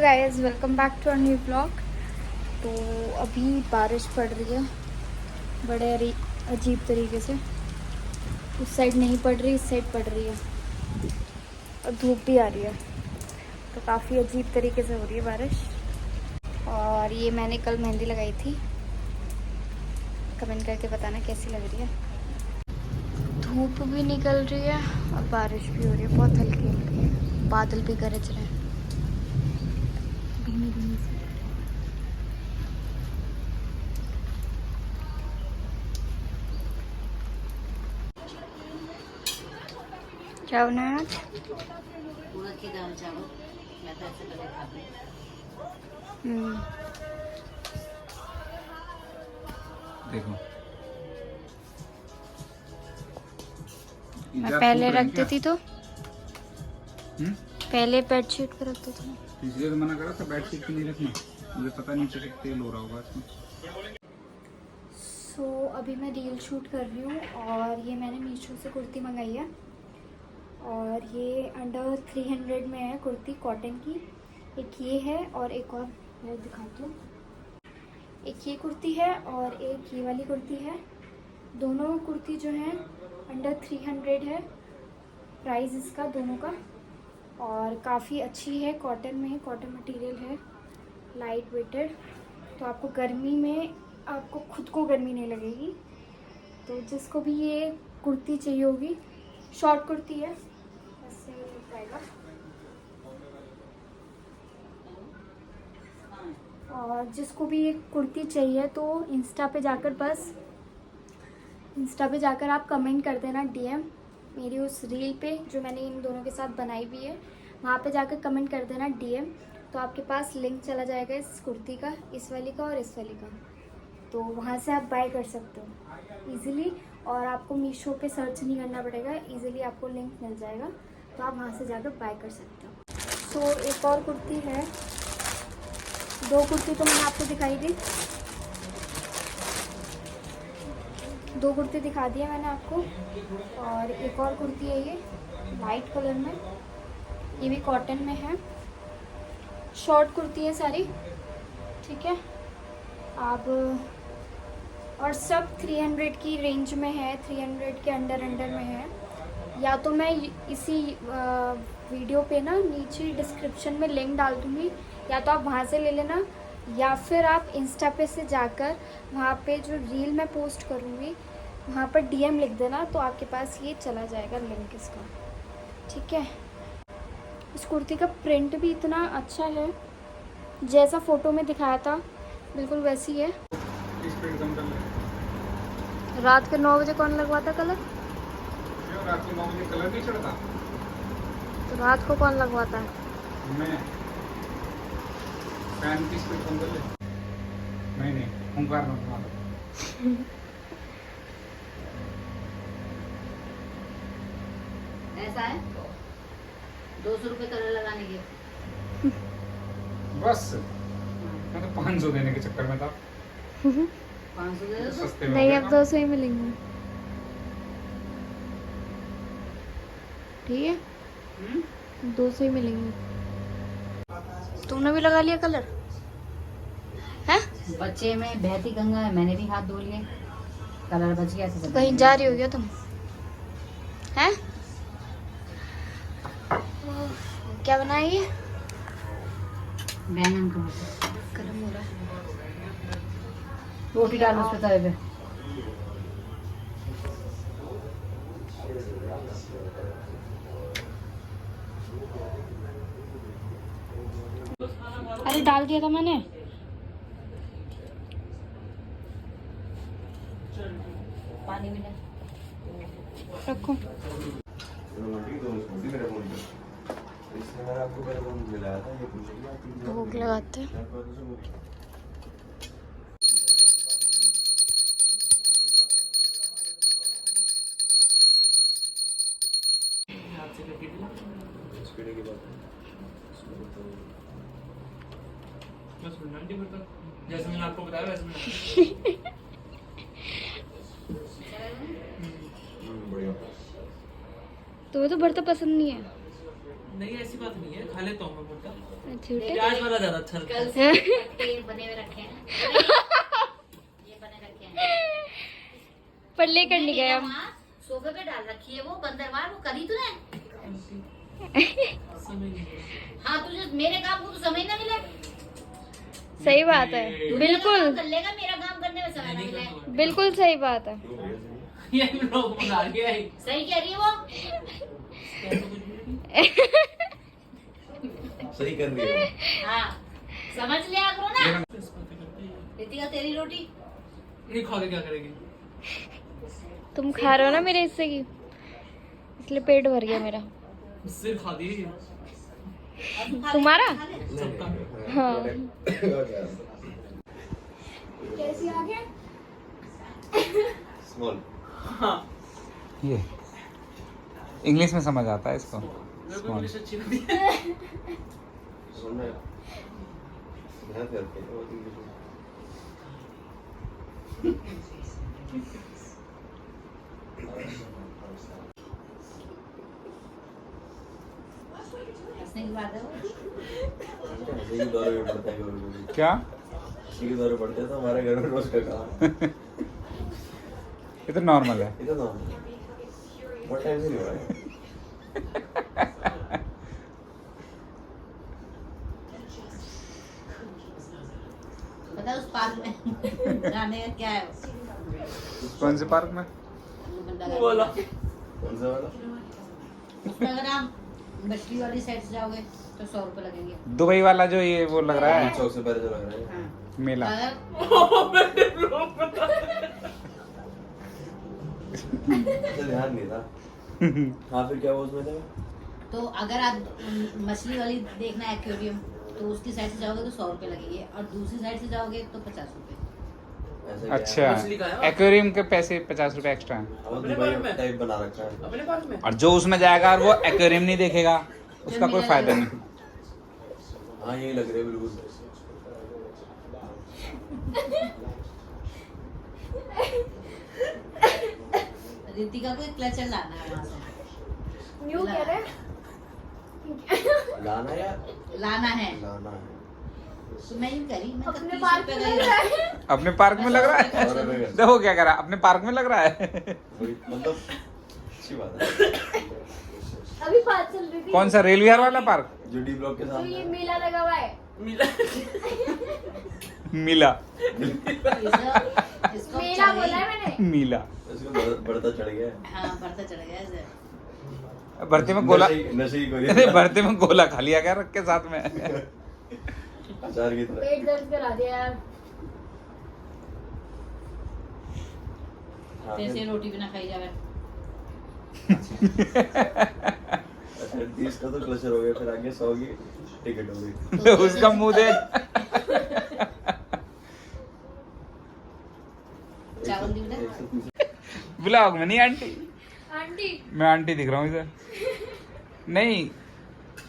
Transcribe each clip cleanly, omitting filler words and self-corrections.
Guys, welcome back to a new blog. तो अभी बारिश पड़ रही है बड़े अजीब तरीके से। उस साइड नहीं पड़ रही, इस साइड पड़ रही है और धूप भी आ रही है, तो काफ़ी अजीब तरीके से हो रही है बारिश। और ये मैंने कल मेहंदी लगाई थी, कमेंट करके बताना कैसी लग रही है। धूप भी निकल रही है और बारिश भी हो रही है, बहुत हल्की हल्की, बादल भी गरज रहे हैं धीमी धीमी से। क्या बनाया आज? उड़द की दाल चावल। मैं तो ऐसे पहले खाती हूँ। देखो, मैं पहले रखती थी तो पहले बेडशीट पे रखती थी, इसलिए तो मना करा था बेडशीट पे नहीं रखना। मुझे पता नहीं चला तेल हो रहा होगा इसमें। सो अभी मैं रील शूट कर रही हूँ और ये मैंने मीशो से कुर्ती मंगाई है और ये अंडर 300 में है कुर्ती, कॉटन की। एक ये है और एक और मैं दिखाती हूँ। एक ये कुर्ती है और एक ये वाली कुर्ती है। दोनों कुर्ती जो है अंडर 300 है प्राइस इसका दोनों का, और काफ़ी अच्छी है, कॉटन में है, कॉटन मटेरियल है, लाइट वेटेड। तो आपको गर्मी में आपको खुद को गर्मी नहीं लगेगी। तो जिसको भी ये कुर्ती चाहिए होगी, शॉर्ट कुर्ती है, ऐसे जाएगा। और जिसको भी ये कुर्ती चाहिए तो इंस्टा पे जाकर आप कमेंट कर देना डीएम मेरी उस रील पे जो मैंने इन दोनों के साथ बनाई हुई है, वहाँ पे जाकर कमेंट कर देना डीएम। तो आपके पास लिंक चला जाएगा इस कुर्ती का, इस वाली का और इस वाली का। तो वहाँ से आप बाय कर सकते हो इजीली, और आपको मीशो पे सर्च नहीं करना पड़ेगा, इजीली आपको लिंक मिल जाएगा, तो आप वहाँ से जाकर बाय कर सकते हो। तो एक और कुर्ती है, दो कुर्ती तो मैंने आपको दिखाई दी, दो कुर्ती दिखा दी है मैंने आपको। और एक और कुर्ती है ये वाइट कलर में, ये भी कॉटन में है, शॉर्ट कुर्ती है सारी, ठीक है। अब और सब 300 की रेंज में है, 300 के अंडर में है। या तो मैं इसी वीडियो पे ना नीचे डिस्क्रिप्शन में लिंक डाल दूँगी, या तो आप वहाँ से ले लेना, या फिर आप इंस्टा पे से जाकर वहाँ पे जो रील मैं पोस्ट करूँगी वहाँ पर डीएम लिख देना, तो आपके पास ये चला जाएगा लिंक इसका, ठीक है। इस कुर्ती का प्रिंट भी इतना अच्छा है, जैसा फ़ोटो में दिखाया था बिल्कुल वैसी है। रात के 9 बजे कौन लगवाता कलर? क्यों रात को 9 बजे कलर नहीं चढ़ता? तो रात को कौन लगवाता है? मैं फैन की स्पीड कम कर ले। नहीं ओंकार मत मारो। ऐसा है 200 रुपये कलर लगाने के। बस मैं तो 500 देने के चक्कर में था। 500 दे दो तो। सस्ते में नहीं, हो अब गया 200 ही मिलेंगे, ठीक है, 200 ही मिलेंगे। तुमने भी लगा लिया कलर है? बच्चे में बहती गंगा है, मैंने भी हाथ धो लिए, कलर बच गया तो कहीं जा रही हो क्या तुम? हैं? क्या बनाई है? बैंगन का गर्म हो रहा है। रोटी डालो उसमें तवे पे। अरे डाल दिया था मैंने। पानी भी नहीं। रखो। भोग लगाते हैं। जैसे मैंने आपको बताया वैसे मैंने तुम्हें तो भरता पसंद नहीं है? नहीं ऐसी बात नहीं है, खा लेता हूँ मैं मोटा। झूठे प्याज वाला ज्यादा अच्छा लगता कल है। से पट्टे बने हुए रखे हैं, ये बने रखे हैं। पर लेकर नहीं गया। वहाँ सोफे पे डाल रखी है वो बंदरवाल, वो करी तूने? समय नहीं है। हाँ तुझे मेरे काम को तो समय ना मिले। सही बात है, बिल्कुल कर लेगा, मेरा काम करने में समय ना मिले। बिल्कुल सही बात है। ये लोग बना गया है। सही कह रही है वो। सही कर रही है। हाँ समझ लिया करो ना। रितिका तेरी रोटी नहीं खा के क्या करेगी? तुम खा रहे हो ना मेरे हिस्से की, इसलिए पेट भर गया मेरा। सिर खा दी। तुम्हारा? सबका। हाँ। कैसी आ गया? स्मॉल। हाँ। ये इंग्लिश में समझ आता है इसको। मेरे को इंग्लिश अच्छी लगती है। सुनना है। ध्यान से रखिए, वो इंग्लिश में। हंसने की बात है वो। हंसी के दौरे में पड़ता है कभी-कभी। क्या? हंसी के दौरे पड़ते हैं तो हमारे घर में रोज का काम। ये तो नॉर्मल है। ये तो नॉर्मल है। बहुत टाइम से नहीं हो रहा है। पता है उस पार्क में जाने का क्या है? कौन से पार्क में? वो वाला। कौन सा वाला? उसमें अगर आप मछली वाली साइड से जाओगे तो 100 रुपए लगेंगे। दुबई वाला जो ये वो लग रहा है चौक से पहले जो लग रहा है। हाँ। मेला। अगर अच्छा ध्यान नहीं था। हाँ फिर क्या हुआ उसमें था? तो अगर आप मछली वाली देखना है एक्वेरियम, तो उसकी साइड से जाओगे तो 100 रुपए लगेंगे, और दूसरी साइड से जाओगे तो 50 रुपए। ऐसा क्या है? अच्छा, मछली का है? एक्वेरियम के पैसे 50 रुपए एक्स्ट्रा हैं। अब अपने बारे दुबई में? टाइप बना रखा है। अपने पार्क में। और जो उसमें जाएगा और वो एक्वेरियम नहीं देखेगा उसका कोई फायदा नहीं। हाँ यही लग रहा है बिल्कुल। रितिका को एक क्लचर लाना है वहाँ से। न्यू कह रहे हैं? लाना या लाना है लाना है। तो मैं यूँ करी, मैं अपने 30 पार्क रुपए में का लग ही रहा है। अपने पार्क में लग रहा है। और अबे देखो क्या करा, अपने पार्क में लग रहा है। वही मतलब अच्छी बात है। अभी बात चल रही थी। कौन सा रेल विहार वाला पार्क? जो डी ब्लॉक के तो सामने ये है। मेला लगा हुआ है। मिला। मिला। इसको मेला चढ़ बोला है गई। मैंने। मिला। इसको बढ़ता चढ़ गया है। हाँ बढ़ता चढ़ गया ऐसे। भर्ती में गोला, नशे की गोली। अरे भर्ती में गोला खा लिया क्या रख के साथ में? अचार की तरह। पेट दर्द करा दिया यार। हाँ, कैसे रोटी बिना खाई जावे। अच्छा 30 का तो क्लचर हो गया, फिर आगे 100 की टिकट हो गई। लो उसका मुंह देख। चावल दी बेटा। 130 ब्लॉग में नहीं आंटी, आंटी मैं आंटी दिख रहा हूँ इधर। नहीं,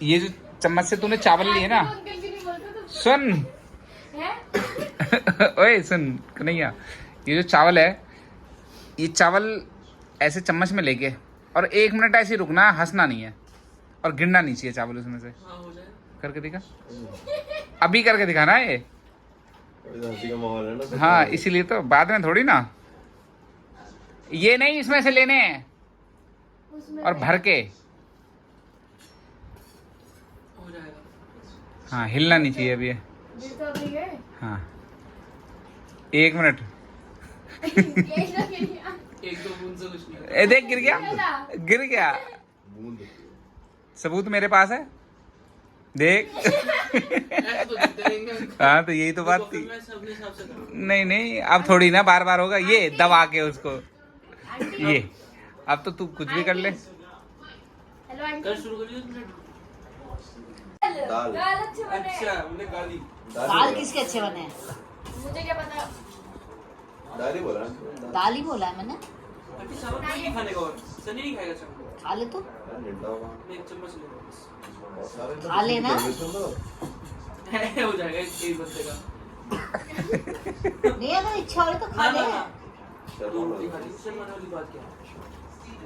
ये जो चम्मच से तूने चावल लिए ना, अंकल भी नहीं बोलते तो सुन। है। ओए सुन कन्हैया, ये जो चावल है, ये चावल ऐसे चम्मच में लेके और 1 मिनट ऐसे ही रुकना, हंसना नहीं है और गिरना नहीं चाहिए चावल उसमें से। हाँ हो जाए। करके दिखा, अभी करके दिखाना है ये। अभी तो हंसी का माहौल है ना। हाँ इसीलिए तो, बाद में थोड़ी ना। ये नहीं, इसमें से लेने हैं उसमें और भर के। हो जाएगा। हाँ हिलना नहीं चाहिए अभी ये। गिर तो अभी है। हाँ 1 मिनट। एक ना गिर गया। 1-2 बूंद से कुछ नहीं होता। ए देख गिर गया, गिर गया। बूंद। सबूत मेरे पास है, देख। ऐसे तो जीतते रहेंगे। हाँ तो यही तो बात थी। मैं अपने हिसाब से करूँ। नहीं नहीं, अब थोड़ी ना बार बार होगा ये दबा के उसको। ये अब तो तू कुछ भी कर ले। Hello aunty. कर शुरू करिए 1 मिनट। दाल। दाल अच्छे बने। अच्छा हमने गाली। दाल किसके अच्छे बने हैं? मुझे क्या पता। दाल ही बोला। दाल ही बोला है मैंने। अभी चावल नहीं खाने का, और सनी नहीं खाएगा चावल। खा ले तो। मैं 1 चम्मच ले लूँ। खा लेना। हो जाएगा एक बंदे का। नहीं अगर इच्छा हो तो खा ले। रोटी खा ली, शर्मा वाली बात क्या है?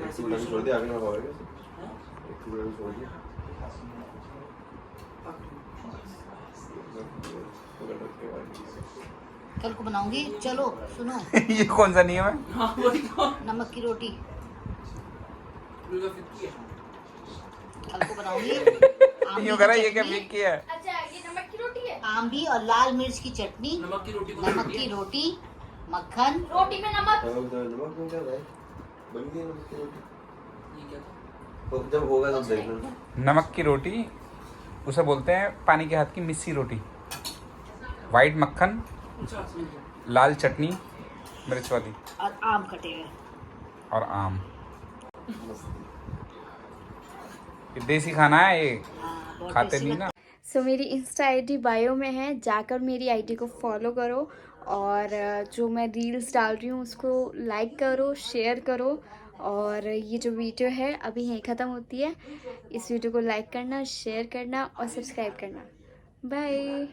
ऐसे भी छोड़ दिया, आगे ना खाओगे। हाँ? एक टुकड़ा भी छोड़ दिया। कल को बनाऊंगी, चलो सुनो, ये कौन सा नियम है? हाँ वही तो नमक की रोटी दुर्गा फिक्की है। कल को बनाऊंगी। आमली यूं की करा ये क्या चटनी, फेंक किया है? अच्छा ये नमक की रोटी है। आमली और लाल मिर्च की चटनी, नमक की रोटी को नमक की रोटी, मक्खन, रोटी में नमक। नमक में क्या है? बन गई नमक की रोटी। ये क्या था? तो जब होगा तब देखना। नमक की रोटी उसे बोलते हैं पानी के हाथ की मिस्सी रोटी। वाइट मक्खन, अच्छा समझ गया। लाल चटनी मिर्च वाली और आम कटे हुए। और आम। ये देसी खाना है ये, हाँ, बहुत खाते टेस्टी नहीं लगता ना। सो मेरी इंस्टा आईडी बायो में है, जाकर मेरी आईडी को फॉलो करो और जो मैं रील्स डाल रही हूँ उसको लाइक करो, शेयर करो। और ये जो वीडियो है अभी यहीं ख़त्म होती है। इस वीडियो को लाइक करना, शेयर करना और सब्सक्राइब करना। बाय।